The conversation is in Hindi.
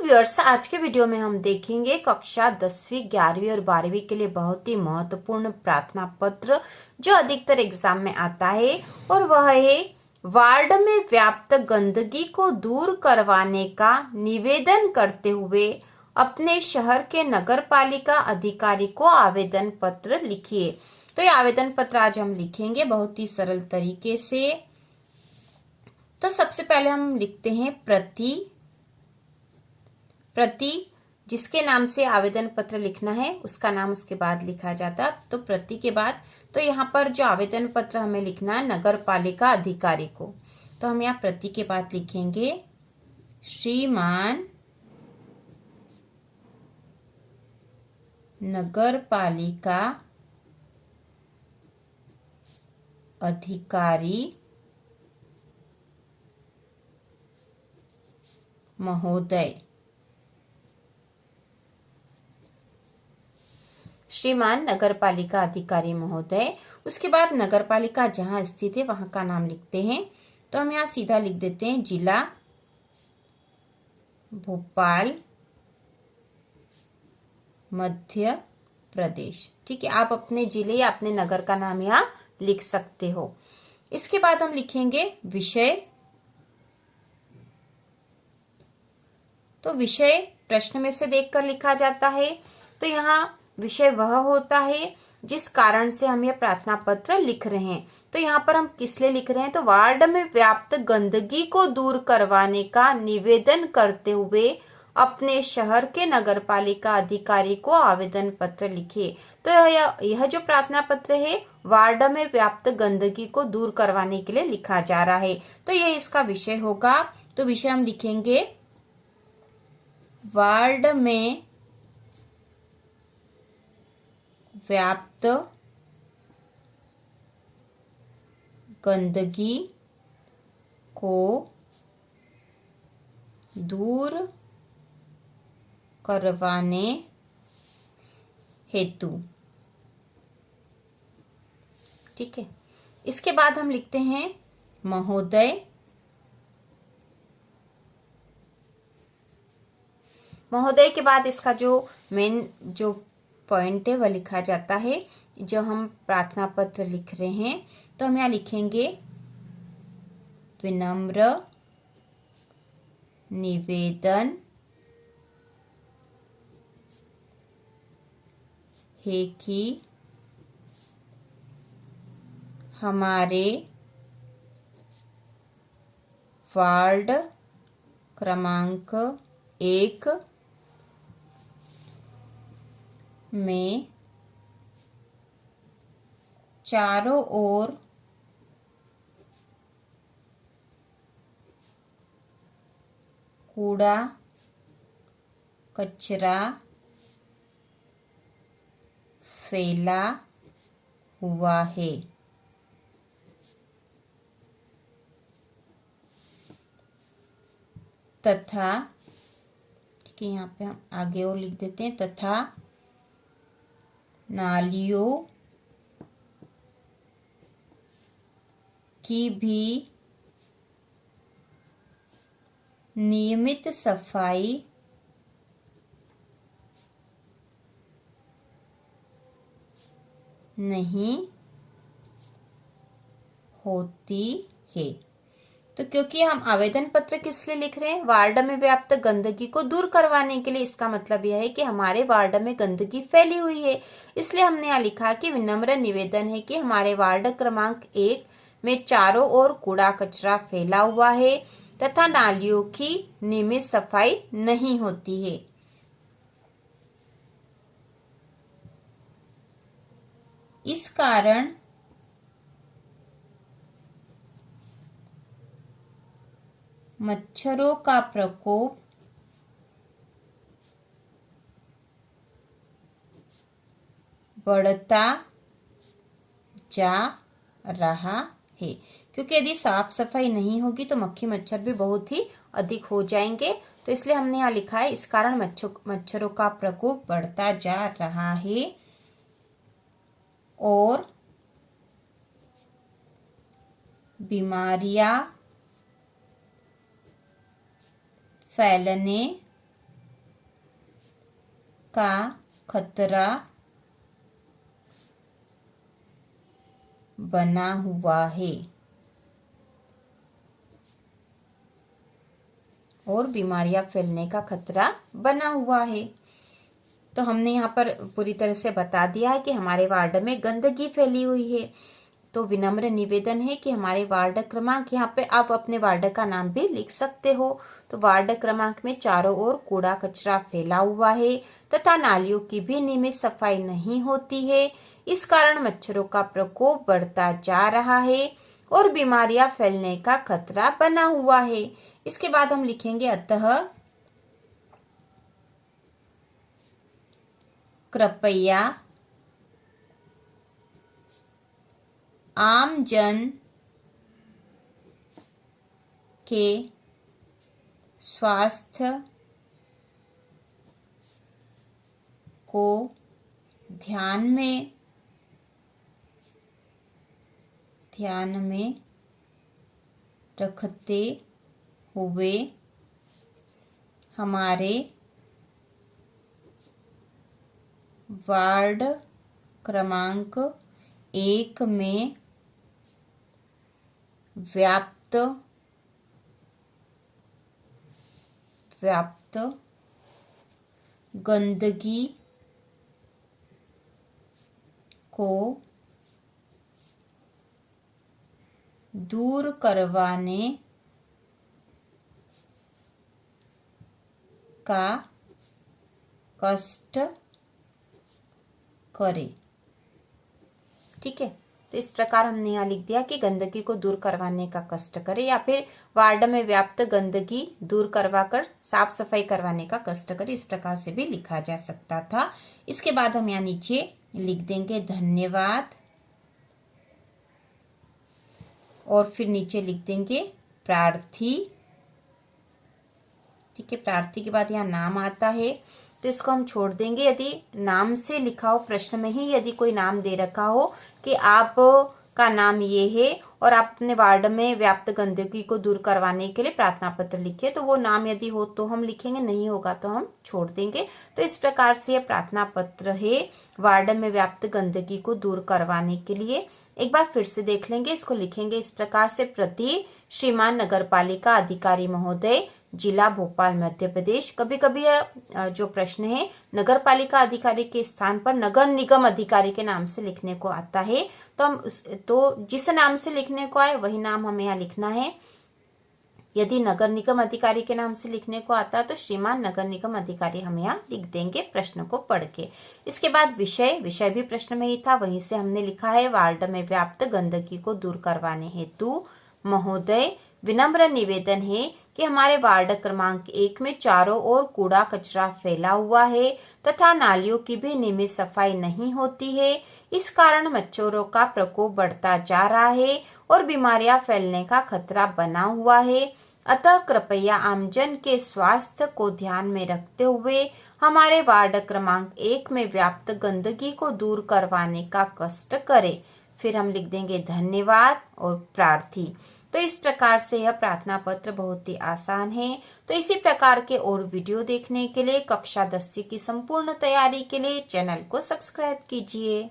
व्यूअर्स, आज के वीडियो में हम देखेंगे कक्षा 10वीं 11वीं और 12वीं के लिए बहुत ही महत्वपूर्ण प्रार्थना पत्र जो अधिकतर एग्जाम में आता है, और वह है वार्ड में व्याप्त गंदगी को दूर करवाने का निवेदन करते हुए अपने शहर के नगर पालिका अधिकारी को आवेदन पत्र लिखिए। तो ये आवेदन पत्र आज हम लिखेंगे बहुत ही सरल तरीके से। तो सबसे पहले हम लिखते हैं प्रति जिसके नाम से आवेदन पत्र लिखना है उसका नाम उसके बाद लिखा जाता। तो प्रति के बाद तो यहाँ पर जो आवेदन पत्र हमें लिखना है नगर पालिका अधिकारी को, तो हम यहाँ प्रति के बाद लिखेंगे श्रीमान नगर पालिका अधिकारी महोदय। श्रीमान नगर पालिका अधिकारी महोदय। उसके बाद नगर पालिका जहां स्थित है वहां का नाम लिखते हैं। तो हम यहाँ सीधा लिख देते हैं जिला भोपाल मध्य प्रदेश। ठीक है, आप अपने जिले या अपने नगर का नाम यहाँ लिख सकते हो। इसके बाद हम लिखेंगे विषय। तो विषय प्रश्न में से देखकर लिखा जाता है। तो यहाँ विषय वह होता है जिस कारण से हम यह प्रार्थना पत्र लिख रहे हैं। तो यहाँ पर हम किस लिए लिख रहे हैं, तो वार्ड में व्याप्त गंदगी को दूर करवाने का निवेदन करते हुए अपने शहर के नगर पालिका अधिकारी को आवेदन पत्र लिखिए। तो यह जो प्रार्थना पत्र है वार्ड में व्याप्त गंदगी को दूर करवाने के लिए लिखा जा रहा है। तो यह इसका विषय होगा। तो विषय हम लिखेंगे वार्ड में व्याप्त गंदगी को दूर करवाने हेतु। ठीक है, इसके बाद हम लिखते हैं महोदय। महोदय के बाद इसका जो मेन जो पॉइंट है वह लिखा जाता है। जो हम प्रार्थना पत्र लिख रहे हैं तो हम यहाँ लिखेंगे विनम्र निवेदन है कि हमारे वार्ड क्रमांक 1 में चारों ओर कूड़ा कचरा फैला हुआ है। तथा ठीक है, यहाँ पे हम आगे और लिख देते हैं तथा नालियों की भी नियमित सफाई नहीं होती है। तो क्योंकि हम आवेदन पत्र किस लिए लिख रहे हैं, वार्ड में व्याप्त गंदगी को दूर करवाने के लिए, इसका मतलब यह है कि हमारे वार्ड में गंदगी फैली हुई है। इसलिए हमने यहाँ लिखा कि विनम्र निवेदन है कि हमारे वार्ड क्रमांक 1 में चारों ओर कूड़ा कचरा फैला हुआ है तथा नालियों की नियमित सफाई नहीं होती है। इस कारण मच्छरों का प्रकोप बढ़ता जा रहा है। क्योंकि यदि साफ सफाई नहीं होगी तो मक्खी मच्छर भी बहुत ही अधिक हो जाएंगे। तो इसलिए हमने यहाँ लिखा है इस कारण मच्छरों का प्रकोप बढ़ता जा रहा है और बीमारियां फैलने का खतरा बना हुआ है और बीमारियां फैलने का खतरा बना हुआ है। तो हमने यहाँ पर पूरी तरह से बता दिया है कि हमारे वार्ड में गंदगी फैली हुई है। तो विनम्र निवेदन है कि हमारे वार्ड क्रमांक, यहाँ पे आप अपने वार्ड का नाम भी लिख सकते हो। तो वार्ड क्रमांक में चारों ओर कूड़ा कचरा फैला हुआ है तथा नालियों की भी नियमित सफाई नहीं होती है। इस कारण मच्छरों का प्रकोप बढ़ता जा रहा है और बीमारियां फैलने का खतरा बना हुआ है। इसके बाद हम लिखेंगे अतः कृपया आम जन के स्वास्थ्य को ध्यान में रखते हुए हमारे वार्ड क्रमांक 1 में व्याप्त गंदगी को दूर करवाने का कष्ट करें। ठीक है, तो इस प्रकार हमने यहाँ लिख दिया कि गंदगी को दूर करवाने का कष्ट करें, या फिर वार्ड में व्याप्त गंदगी दूर करवाकर साफ सफाई करवाने का कष्ट करें। इस प्रकार से भी लिखा जा सकता था। इसके बाद हम यहाँ नीचे लिख देंगे धन्यवाद और फिर नीचे लिख देंगे प्रार्थी। ठीक है, प्रार्थी के बाद यहाँ नाम आता है तो इसको हम छोड़ देंगे। यदि नाम से लिखा हो, प्रश्न में ही यदि कोई नाम दे रखा हो कि आप का नाम ये है और आप अपने वार्ड में व्याप्त गंदगी को दूर करवाने के लिए प्रार्थना पत्र लिखे, तो वो नाम यदि हो तो हम लिखेंगे, नहीं होगा तो हम छोड़ देंगे। तो इस प्रकार से यह प्रार्थना पत्र है वार्ड में व्याप्त गंदगी को दूर करवाने के लिए। एक बार फिर से देख लेंगे, इसको लिखेंगे इस प्रकार से, प्रति श्रीमान नगरपालिका अधिकारी महोदय, जिला भोपाल मध्य प्रदेश। कभी कभी जो प्रश्न है नगर पालिका अधिकारी के स्थान पर नगर निगम अधिकारी के नाम से लिखने को आता है, तो हम तो जिस नाम से लिखने को आए वही नाम हमें यहाँ लिखना है। यदि नगर निगम अधिकारी के नाम से लिखने को आता है तो श्रीमान नगर निगम अधिकारी हम यहाँ लिख देंगे प्रश्न को पढ़ के। इसके बाद विषय भी प्रश्न में ही था, वहीं से हमने लिखा है वार्ड में व्याप्त गंदगी को दूर करवाने हेतु महोदय विनम्र निवेदन है कि हमारे वार्ड क्रमांक 1 में चारों ओर कूड़ा कचरा फैला हुआ है तथा नालियों की भी नियमित सफाई नहीं होती है। इस कारण मच्छरों का प्रकोप बढ़ता जा रहा है और बीमारियां फैलने का खतरा बना हुआ है। अतः कृपया आमजन के स्वास्थ्य को ध्यान में रखते हुए हमारे वार्ड क्रमांक 1 में व्याप्त गंदगी को दूर करवाने का कष्ट करें। फिर हम लिख देंगे धन्यवाद और प्रार्थी। तो इस प्रकार से यह प्रार्थना पत्र बहुत ही आसान है। तो इसी प्रकार के और वीडियो देखने के लिए, कक्षा 10 की संपूर्ण तैयारी के लिए चैनल को सब्सक्राइब कीजिए।